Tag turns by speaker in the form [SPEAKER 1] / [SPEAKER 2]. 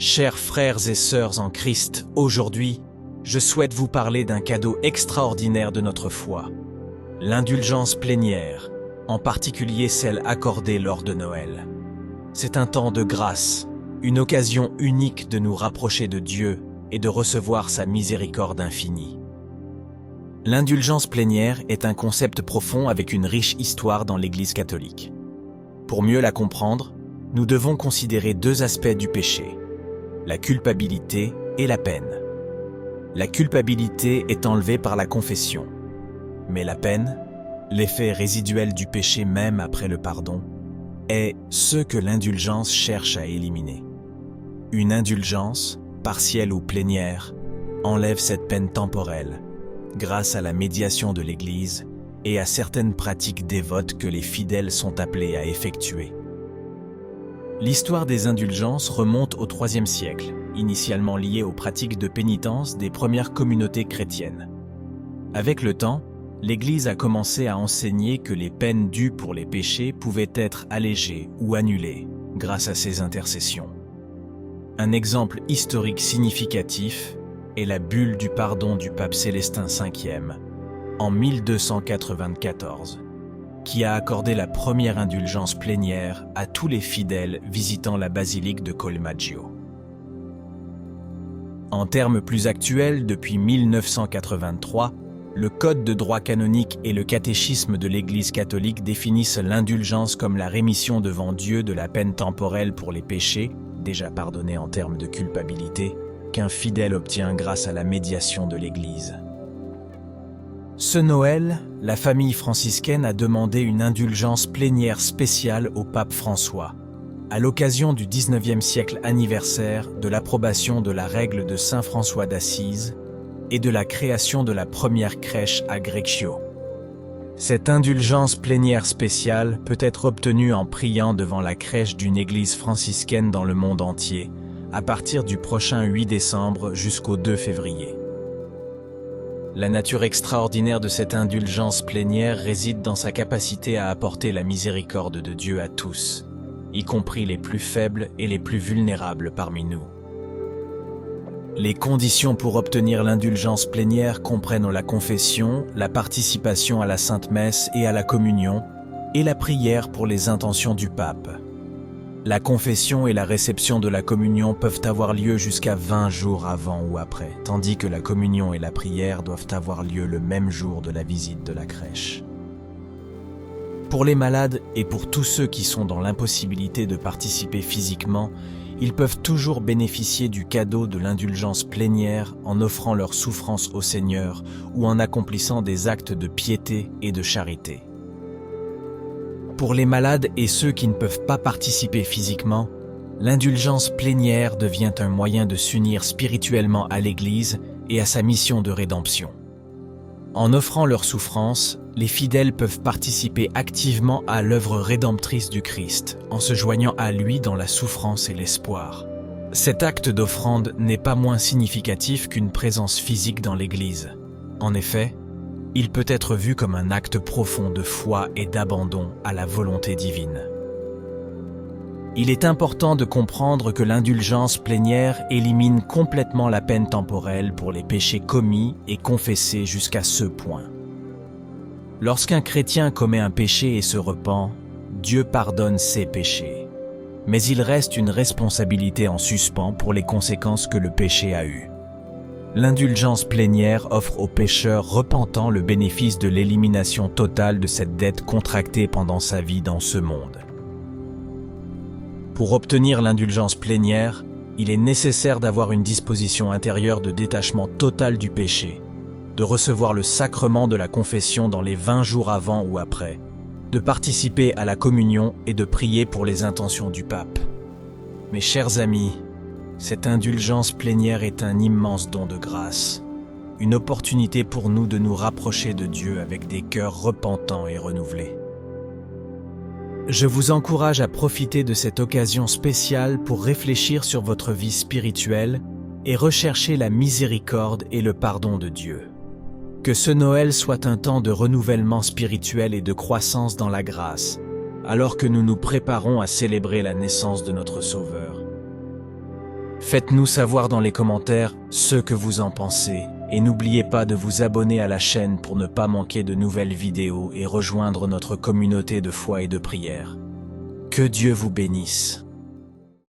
[SPEAKER 1] Chers frères et sœurs en Christ, aujourd'hui, je souhaite vous parler d'un cadeau extraordinaire de notre foi, l'indulgence plénière, en particulier celle accordée lors de Noël. C'est un temps de grâce, une occasion unique de nous rapprocher de Dieu et de recevoir sa miséricorde infinie. L'indulgence plénière est un concept profond avec une riche histoire dans l'Église catholique. Pour mieux la comprendre, nous devons considérer deux aspects du péché, la culpabilité et la peine. La culpabilité est enlevée par la confession, mais la peine, l'effet résiduel du péché même après le pardon, est ce que l'indulgence cherche à éliminer. Une indulgence, partielle ou plénière, enlève cette peine temporelle, grâce à la médiation de l'Église et à certaines pratiques dévotes que les fidèles sont appelés à effectuer. L'histoire des indulgences remonte au IIIe siècle, initialement liée aux pratiques de pénitence des premières communautés chrétiennes. Avec le temps, l'Église a commencé à enseigner que les peines dues pour les péchés pouvaient être allégées ou annulées grâce à ces intercessions. Un exemple historique significatif est la bulle du pardon du pape Célestin V en 1294, qui a accordé la première indulgence plénière à tous les fidèles visitant la basilique de Colmagio. En termes plus actuels, depuis 1983, le Code de droit canonique et le catéchisme de l'Église catholique définissent l'indulgence comme la rémission devant Dieu de la peine temporelle pour les péchés, déjà pardonnés en termes de culpabilité, qu'un fidèle obtient grâce à la médiation de l'Église. Ce Noël, la famille franciscaine a demandé une indulgence plénière spéciale au pape François, à l'occasion du XIXe siècle anniversaire de l'approbation de la règle de Saint François d'Assise et de la création de la première crèche à Greccio. Cette indulgence plénière spéciale peut être obtenue en priant devant la crèche d'une église franciscaine dans le monde entier, à partir du prochain 8 décembre jusqu'au 2 février. La nature extraordinaire de cette indulgence plénière réside dans sa capacité à apporter la miséricorde de Dieu à tous, y compris les plus faibles et les plus vulnérables parmi nous. Les conditions pour obtenir l'indulgence plénière comprennent la confession, la participation à la Sainte Messe et à la communion, et la prière pour les intentions du pape. La confession et la réception de la communion peuvent avoir lieu jusqu'à 20 jours avant ou après, tandis que la communion et la prière doivent avoir lieu le même jour de la visite de la crèche. Pour les malades et pour tous ceux qui sont dans l'impossibilité de participer physiquement, ils peuvent toujours bénéficier du cadeau de l'indulgence plénière en offrant leur souffrance au Seigneur ou en accomplissant des actes de piété et de charité. Pour les malades et ceux qui ne peuvent pas participer physiquement, l'indulgence plénière devient un moyen de s'unir spirituellement à l'Église et à sa mission de rédemption. En offrant leur souffrance, les fidèles peuvent participer activement à l'œuvre rédemptrice du Christ, en se joignant à lui dans la souffrance et l'espoir. Cet acte d'offrande n'est pas moins significatif qu'une présence physique dans l'Église. En effet, il peut être vu comme un acte profond de foi et d'abandon à la volonté divine. Il est important de comprendre que l'indulgence plénière élimine complètement la peine temporelle pour les péchés commis et confessés jusqu'à ce point. Lorsqu'un chrétien commet un péché et se repent, Dieu pardonne ses péchés. Mais il reste une responsabilité en suspens pour les conséquences que le péché a eues. L'indulgence plénière offre aux pécheurs repentants le bénéfice de l'élimination totale de cette dette contractée pendant sa vie dans ce monde. Pour obtenir l'indulgence plénière, il est nécessaire d'avoir une disposition intérieure de détachement total du péché, de recevoir le sacrement de la confession dans les 20 jours avant ou après, de participer à la communion et de prier pour les intentions du pape. Mes chers amis, cette indulgence plénière est un immense don de grâce, une opportunité pour nous de nous rapprocher de Dieu avec des cœurs repentants et renouvelés. Je vous encourage à profiter de cette occasion spéciale pour réfléchir sur votre vie spirituelle et rechercher la miséricorde et le pardon de Dieu. Que ce Noël soit un temps de renouvellement spirituel et de croissance dans la grâce, alors que nous nous préparons à célébrer la naissance de notre Sauveur. Faites-nous savoir dans les commentaires ce que vous en pensez et n'oubliez pas de vous abonner à la chaîne pour ne pas manquer de nouvelles vidéos et rejoindre notre communauté de foi et de prière. Que Dieu vous bénisse.